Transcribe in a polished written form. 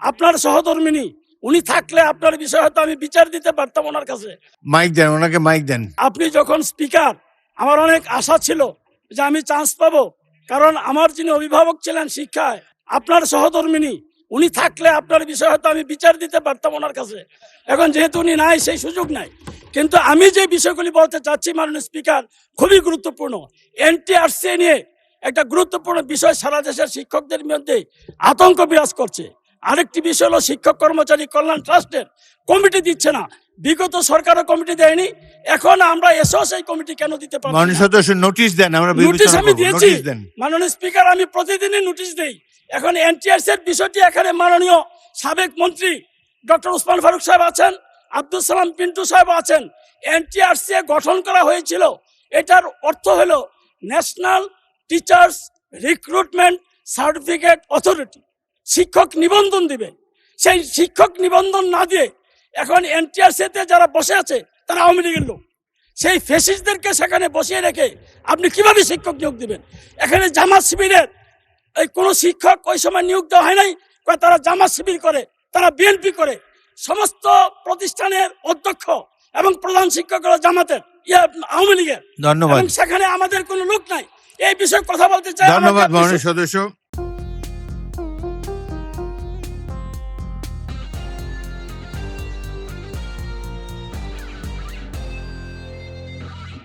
আপনার সহধর্মিনী উনি থাকলে আপনার বিষয় হয়তো আমি বিচার দিতে পারতাম ওনার কাছে। মাইক দেন, ওনাকে মাইক দেন। আপনি যখন স্পিকার, আমার অনেক আশা ছিল যে আমি চান্স পাবো, কারণ আমার যিনি অভিভাবক ছিলেন শিক্ষায়, আপনার সহধর্মিনী উনি থাকলে আপনার বিষয় হয়তো আমি বিচার দিতে পারতাম ওনার কাছে। এখন যেহেতু উনি নাই, সেই সুযোগ নাই। কিন্তু আমি যে বিষয়গুলি বলতে চাচ্ছি মাননীয় স্পিকার, খুবই গুরুত্বপূর্ণ। এনটিআরসি নিয়ে একটা গুরুত্বপূর্ণ বিষয় সারা দেশের শিক্ষকদের মধ্যে আতঙ্ক বিরাজ করছে। আরেকটি বিষয় হলো শিক্ষক কর্মচারী কল্যাণ ট্রাস্টের কমিটি দিচ্ছে না। বিগত সরকারও কমিটি দেয়নি, এখন আমরা এসেও সেই কমিটি কেন দিতে পারছি মাননীয় না? সদস্য নোটিশ দেন, আমরা নোটিশ বিবেচনা আমি করব। দিয়েছি নোটিশ দেন। মাননীয় স্পিকার, আমি প্রতিদিনই নোটিশ দেই। এখন এনটিআরসি এর বিষয়টি এখানে মাননীয় সাবেক মন্ত্রী ডক্টর উসমান ফারুক সাহেব আছেন, আব্দুল সালাম পিন্টু সাহেব আছেন। এনটিআরসি গঠন করা হয়েছিল, এটার অর্থ হলো national teachers recruitment certificate authority. শিক্ষক নিবন্ধন দিবে, সেই শিক্ষক নিবন্ধন না দিয়ে এখন এনটিআরসি তে যারা বসে আছে তারা আওয়ামী লীগের লোক। সেই ফেসিস্টদেরকে সেখানে বসিয়ে রেখে আপনি কিভাবে শিক্ষক নিয়োগ দিবেন? এখানে জামাত শিবিরের এই কোন শিক্ষক ওই সময় নিয়োগ দেওয়া হয় নাই, তারা জামাত শিবির করে, তারা বিএনপি করে। সমস্ত প্রতিষ্ঠানের অধ্যক্ষ এবং প্রধান শিক্ষক হলো জামাতের, আওয়ামী লীগের। ধন্যবাদ। এবং সেখানে আমাদের কোনো লোক নাই। এই বিষয়ে কথা বলতে চাই। ধন্যবাদ মাননীয় সদস্য।